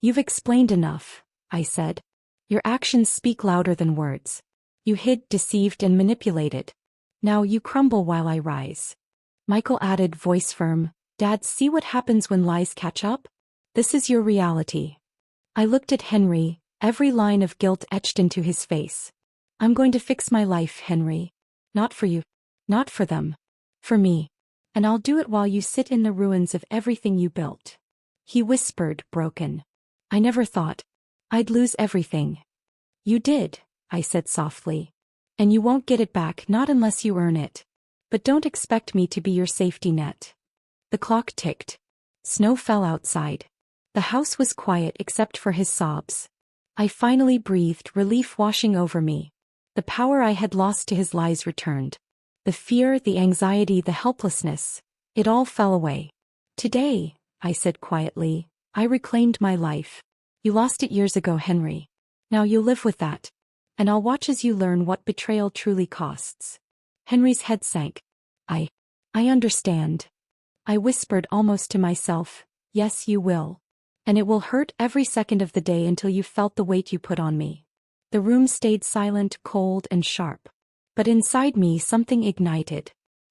You've explained enough, I said. Your actions speak louder than words. You hid, deceived, and manipulated. Now you crumble while I rise. Michael added, voice firm, Dad, see what happens when lies catch up? This is your reality. I looked at Henry, every line of guilt etched into his face. I'm going to fix my life, Henry. Not for you. Not for them. For me. And I'll do it while you sit in the ruins of everything you built. He whispered, broken. I never thought I'd lose everything. You did, I said softly. And you won't get it back, not unless you earn it. But don't expect me to be your safety net. The clock ticked. Snow fell outside. The house was quiet except for his sobs. I finally breathed, relief washing over me. The power I had lost to his lies returned. The fear, the anxiety, the helplessness, it all fell away. Today, I said quietly, I reclaimed my life. You lost it years ago, Henry. Now you'll live with that. And I'll watch as you learn what betrayal truly costs. Henry's head sank. I understand. I whispered almost to myself, yes, you will. And it will hurt every second of the day until you felt the weight you put on me. The room stayed silent, cold, and sharp. But inside me something ignited.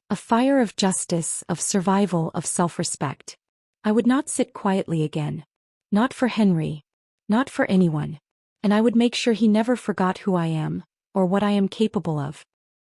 A fire of justice, of survival, of self-respect. I would not sit quietly again. Not for Henry. Not for anyone. And I would make sure he never forgot who I am, or what I am capable of.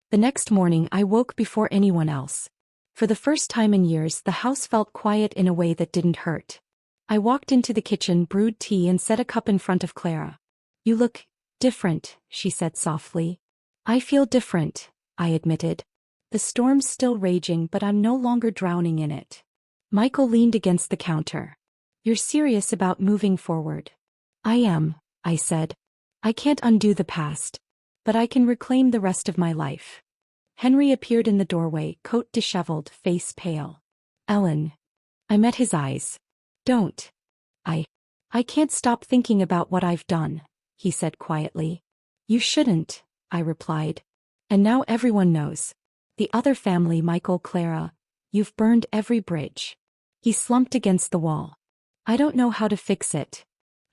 The next morning I woke before anyone else. For the first time in years the house felt quiet in a way that didn't hurt. I walked into the kitchen, brewed tea, and set a cup in front of Clara. You look different, she said softly. I feel different, I admitted. The storm's still raging, but I'm no longer drowning in it. Michael leaned against the counter. You're serious about moving forward? I am, I said. I can't undo the past. But I can reclaim the rest of my life. Henry appeared in the doorway, coat disheveled, face pale. Ellen. I met his eyes. Don't. I can't stop thinking about what I've done, he said quietly. You shouldn't, I replied. And now everyone knows. The other family, Michael, Clara, you've burned every bridge. He slumped against the wall. I don't know how to fix it.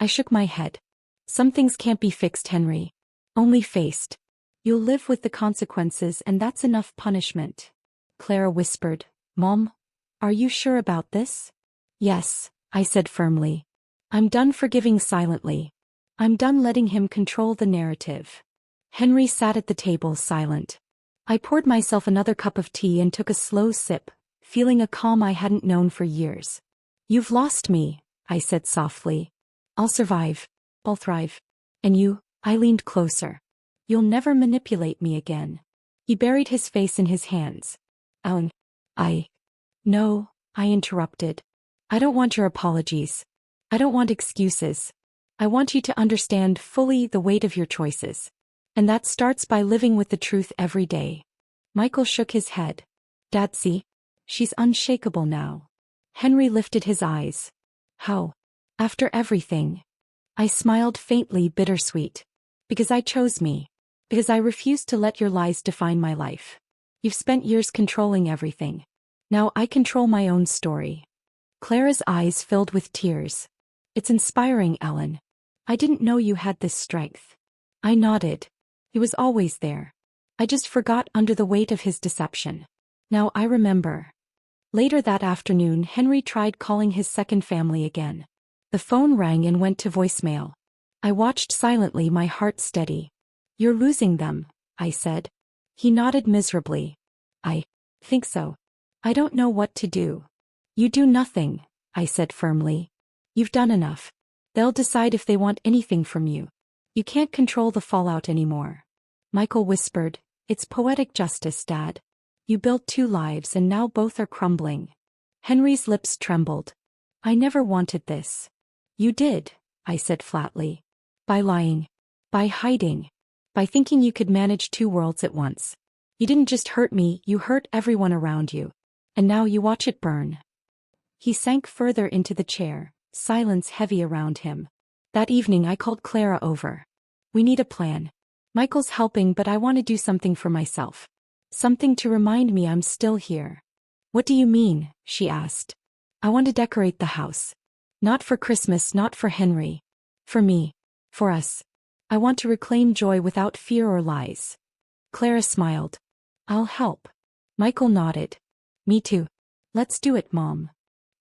I shook my head. Some things can't be fixed, Henry. Only faced. You'll live with the consequences, and that's enough punishment. Clara whispered, Mom, are you sure about this? Yes, I said firmly. I'm done forgiving silently. I'm done letting him control the narrative. Henry sat at the table, silent. I poured myself another cup of tea and took a slow sip, feeling a calm I hadn't known for years. You've lost me, I said softly. I'll survive. I'll thrive. And you? I leaned closer. You'll never manipulate me again. He buried his face in his hands. Ellen. No, I interrupted. I don't want your apologies. I don't want excuses. I want you to understand fully the weight of your choices. And that starts by living with the truth every day. Michael shook his head. Dad, see? She's unshakable now. Henry lifted his eyes. How? After everything? I smiled faintly, bittersweet. Because I chose me. Because I refused to let your lies define my life. You've spent years controlling everything. Now I control my own story. Clara's eyes filled with tears. It's inspiring, Ellen. I didn't know you had this strength. I nodded. He was always there. I just forgot under the weight of his deception. Now I remember. Later that afternoon, Henry tried calling his second family again. The phone rang and went to voicemail. I watched silently, my heart steady. You're losing them, I said. He nodded miserably. I think so. I don't know what to do. You do nothing, I said firmly. You've done enough. They'll decide if they want anything from you. You can't control the fallout anymore. Michael whispered, It's poetic justice, Dad. You built 2 lives and now both are crumbling. Henry's lips trembled. I never wanted this. You did, I said flatly. By lying. By hiding. By thinking you could manage two worlds at once. You didn't just hurt me, you hurt everyone around you. And now you watch it burn. He sank further into the chair, silence heavy around him. That evening I called Clara over. We need a plan. Michael's helping, but I want to do something for myself. Something to remind me I'm still here. What do you mean? She asked. I want to decorate the house. Not for Christmas, not for Henry. For me. For us. I want to reclaim joy without fear or lies. Clara smiled. I'll help. Michael nodded. Me too. Let's do it, Mom.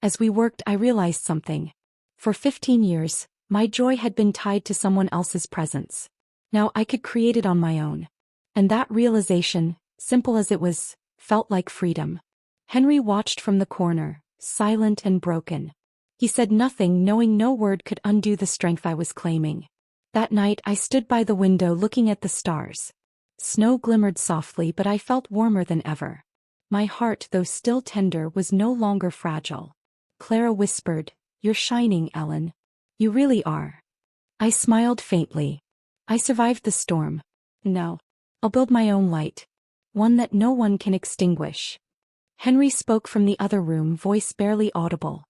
As we worked, I realized something. For 15 years, my joy had been tied to someone else's presence. Now I could create it on my own. And that realization, simple as it was, felt like freedom. Henry watched from the corner, silent and broken. He said nothing, knowing no word could undo the strength I was claiming. That night I stood by the window looking at the stars. Snow glimmered softly, but I felt warmer than ever. My heart, though still tender, was no longer fragile. Clara whispered, "You're shining, Ellen. You really are." I smiled faintly. I survived the storm. Now, I'll build my own light. One that no one can extinguish. Henry spoke from the other room, voice barely audible.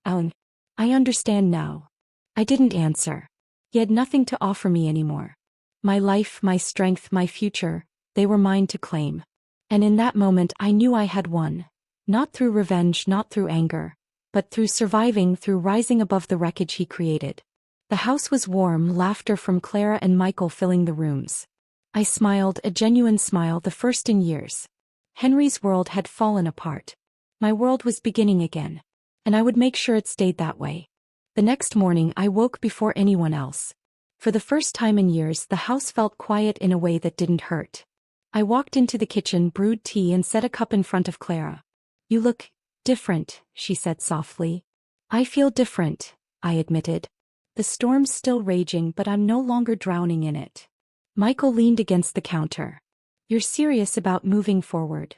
Ellen, I understand now. I didn't answer. He had nothing to offer me anymore. My life, my strength, my future, they were mine to claim. And in that moment I knew I had won. Not through revenge, not through anger, but through surviving, through rising above the wreckage he created. The house was warm, laughter from Clara and Michael filling the rooms. I smiled, a genuine smile, the first in years. Henry's world had fallen apart. My world was beginning again. And I would make sure it stayed that way. The next morning I woke before anyone else. For the first time in years the house felt quiet in a way that didn't hurt. I walked into the kitchen, brewed tea and set a cup in front of Clara. You look different, she said softly. I feel different, I admitted. The storm's still raging, but I'm no longer drowning in it. Michael leaned against the counter. You're serious about moving forward?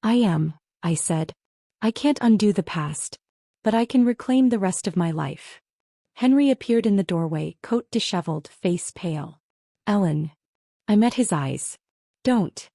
I am, I said. I can't undo the past. But I can reclaim the rest of my life. Henry appeared in the doorway, coat disheveled, face pale. Ellen. I met his eyes. Don't.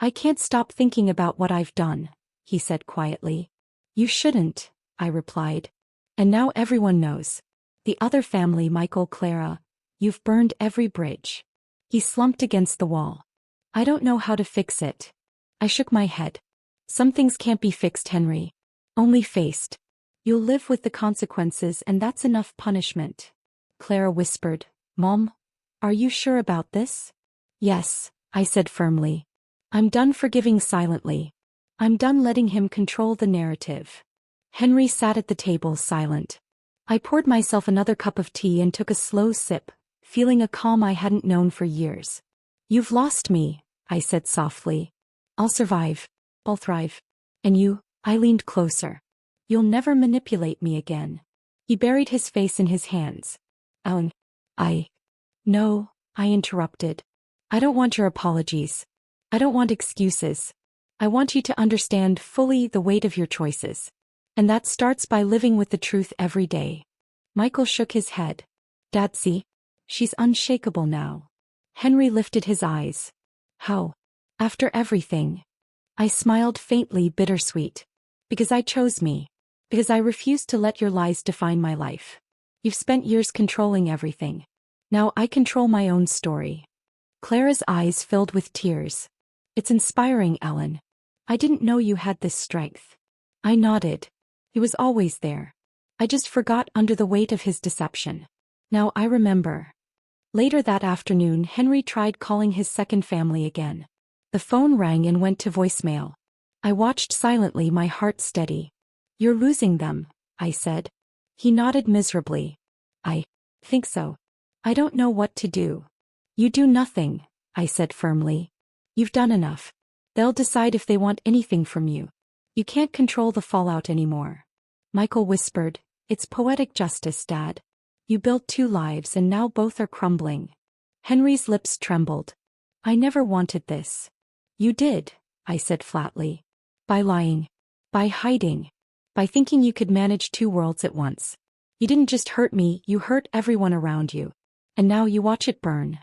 I can't stop thinking about what I've done, he said quietly. You shouldn't, I replied. And now everyone knows. The other family, Michael, Clara, you've burned every bridge. He slumped against the wall. I don't know how to fix it. I shook my head. Some things can't be fixed, Henry. Only faced. You'll live with the consequences, and that's enough punishment. Clara whispered, Mom, are you sure about this? Yes, I said firmly. I'm done forgiving silently. I'm done letting him control the narrative. Henry sat at the table silent. I poured myself another cup of tea and took a slow sip, feeling a calm I hadn't known for years. You've lost me, I said softly. I'll survive. I'll thrive. And you? I leaned closer. You'll never manipulate me again. He buried his face in his hands. Ellen. No, I interrupted. I don't want your apologies. I don't want excuses. I want you to understand fully the weight of your choices. And that starts by living with the truth every day. Michael shook his head. Dad, see? She's unshakable now. Henry lifted his eyes. How? After everything? I smiled faintly, bittersweet. Because I chose me. Because I refused to let your lies define my life. You've spent years controlling everything. Now I control my own story. Clara's eyes filled with tears. It's inspiring, Ellen. I didn't know you had this strength. I nodded. He was always there. I just forgot under the weight of his deception. Now I remember. Later that afternoon, Henry tried calling his second family again. The phone rang and went to voicemail. I watched silently, my heart steady. You're losing them, I said. He nodded miserably. I think so. I don't know what to do. You do nothing, I said firmly. You've done enough. They'll decide if they want anything from you. You can't control the fallout anymore. Michael whispered, It's poetic justice, Dad. You built two lives and now both are crumbling. Henry's lips trembled. I never wanted this. You did, I said flatly. By lying. By hiding. By thinking you could manage two worlds at once. You didn't just hurt me, you hurt everyone around you. And now you watch it burn.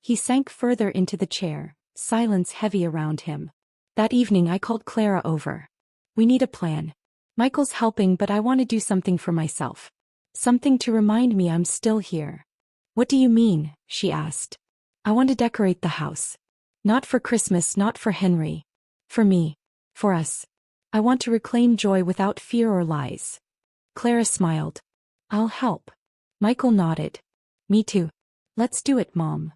He sank further into the chair, silence heavy around him. That evening I called Clara over. We need a plan. Michael's helping, but I want to do something for myself. Something to remind me I'm still here. What do you mean? She asked. I want to decorate the house. Not for Christmas, not for Henry. For me. For us. I want to reclaim joy without fear or lies. Clara smiled. I'll help. Michael nodded. Me too. Let's do it, Mom.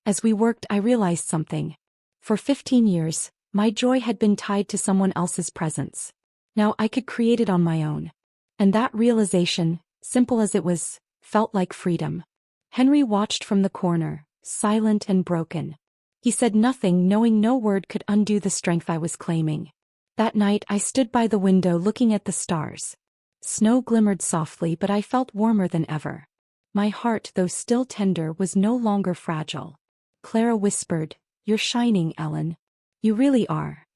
As we worked, I realized something. For 15 years, my joy had been tied to someone else's presence. Now I could create it on my own. And that realization, simple as it was, felt like freedom. Henry watched from the corner, silent and broken. He said nothing, knowing no word could undo the strength I was claiming. That night I stood by the window looking at the stars. Snow glimmered softly, but I felt warmer than ever. My heart, though still tender, was no longer fragile. Clara whispered, You're shining, Ellen. You really are.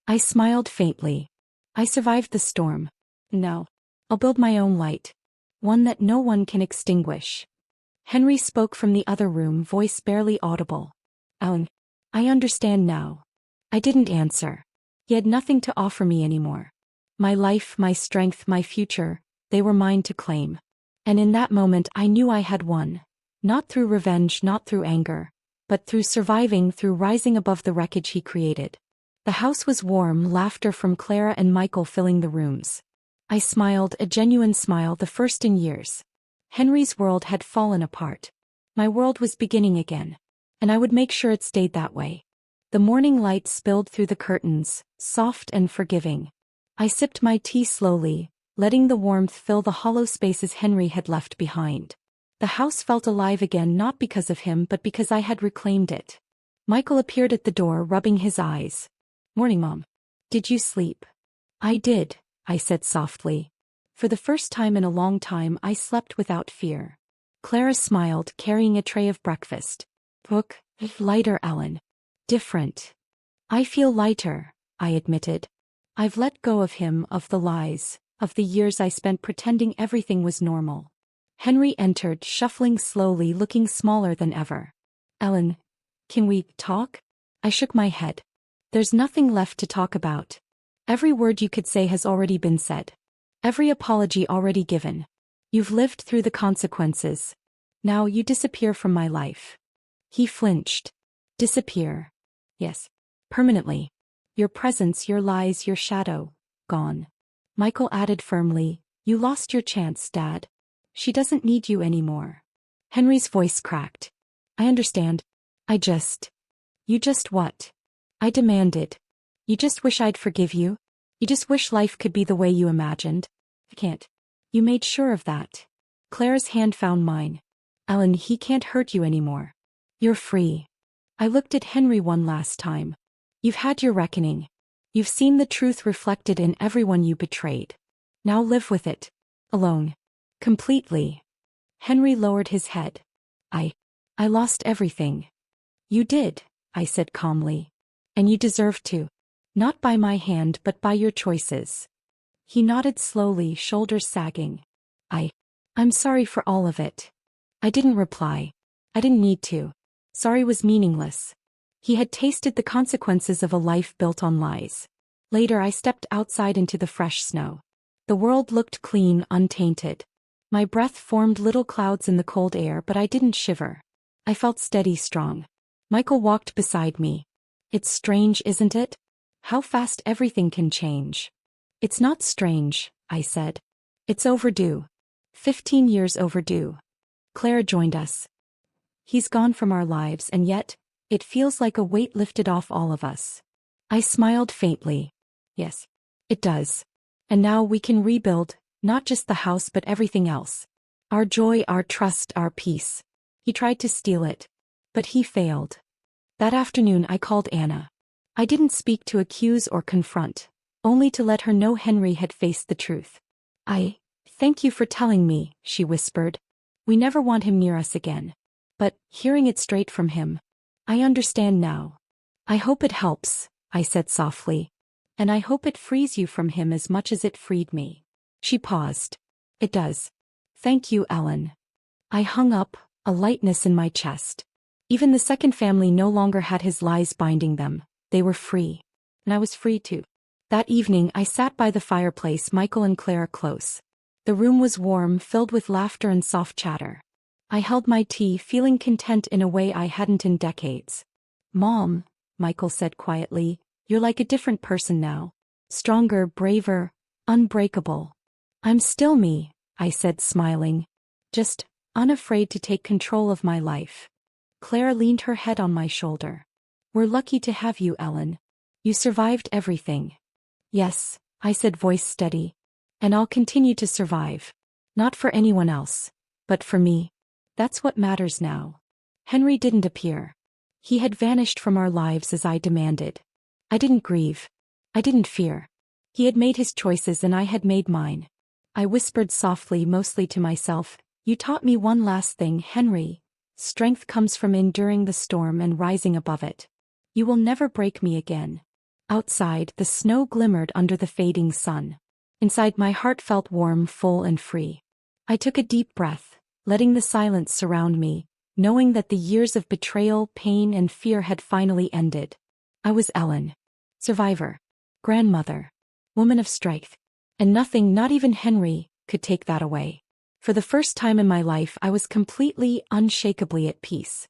I smiled faintly. I survived the storm. Now, I'll build my own light. One that no one can extinguish. Henry spoke from the other room, voice barely audible. Ellen, I understand now. I didn't answer. He had nothing to offer me anymore. My life, my strength, my future, they were mine to claim. And in that moment I knew I had won. Not through revenge, not through anger, but through surviving, through rising above the wreckage he created. The house was warm, laughter from Clara and Michael filling the rooms. I smiled, a genuine smile, the first in years. Henry's world had fallen apart. My world was beginning again. And I would make sure it stayed that way. The morning light spilled through the curtains, soft and forgiving. I sipped my tea slowly, letting the warmth fill the hollow spaces Henry had left behind. The house felt alive again, not because of him but because I had reclaimed it. Michael appeared at the door, rubbing his eyes. Morning, Mom. Did you sleep? I did, I said softly. For the first time in a long time I slept without fear. Clara smiled, carrying a tray of breakfast. Look, lighter, Ellen. Different. I feel lighter, I admitted. I've let go of him, of the lies, of the years I spent pretending everything was normal. Henry entered, shuffling slowly, looking smaller than ever. Ellen, can we talk? I shook my head. There's nothing left to talk about. Every word you could say has already been said. Every apology already given. You've lived through the consequences. Now you disappear from my life. He flinched. Disappear. Yes. Permanently. Your presence, your lies, your shadow, gone. Michael added firmly, You lost your chance, Dad. She doesn't need you anymore. Henry's voice cracked. I understand. You just what? I demanded. You just wish I'd forgive you? You just wish life could be the way you imagined? I can't. You made sure of that. Clara's hand found mine. Ellen, he can't hurt you anymore. You're free. I looked at Henry one last time. You've had your reckoning. You've seen the truth reflected in everyone you betrayed. Now live with it. Alone. Completely. Henry lowered his head. I lost everything. You did, I said calmly. And you deserve to. Not by my hand but by your choices. He nodded slowly, shoulders sagging. I'm sorry for all of it. I didn't reply. I didn't need to. Sorry was meaningless. He had tasted the consequences of a life built on lies. Later I stepped outside into the fresh snow. The world looked clean, untainted. My breath formed little clouds in the cold air, but I didn't shiver. I felt steady, strong. Michael walked beside me. It's strange, isn't it? How fast everything can change. It's not strange, I said. It's overdue. 15 years overdue. Clara joined us. He's gone from our lives, and yet, it feels like a weight lifted off all of us. I smiled faintly. Yes, it does. And now we can rebuild, not just the house but everything else. Our joy, our trust, our peace. He tried to steal it. But he failed. That afternoon I called Anna. I didn't speak to accuse or confront, only to let her know Henry had faced the truth. Thank you for telling me, she whispered. We never want him near us again. But, hearing it straight from him, I understand now. I hope it helps, I said softly. And I hope it frees you from him as much as it freed me. She paused. It does. Thank you, Ellen. I hung up, a lightness in my chest. Even the second family no longer had his lies binding them. They were free. And I was free too. That evening I sat by the fireplace, Michael and Clara close. The room was warm, filled with laughter and soft chatter. I held my tea, feeling content in a way I hadn't in decades. Mom, Michael said quietly, you're like a different person now. Stronger, braver, unbreakable. I'm still me, I said smiling. Just unafraid to take control of my life. Clara leaned her head on my shoulder. We're lucky to have you, Ellen. You survived everything. Yes, I said, voice steady. And I'll continue to survive. Not for anyone else, but for me. That's what matters now. Henry didn't appear. He had vanished from our lives as I demanded. I didn't grieve. I didn't fear. He had made his choices and I had made mine. I whispered softly, mostly to myself, you taught me one last thing, Henry. Strength comes from enduring the storm and rising above it. You will never break me again. Outside, the snow glimmered under the fading sun. Inside, my heart felt warm, full and free. I took a deep breath, letting the silence surround me, knowing that the years of betrayal, pain and fear had finally ended. I was Ellen. Survivor. Grandmother. Woman of strength. And nothing, not even Henry, could take that away. For the first time in my life I was completely, unshakably at peace.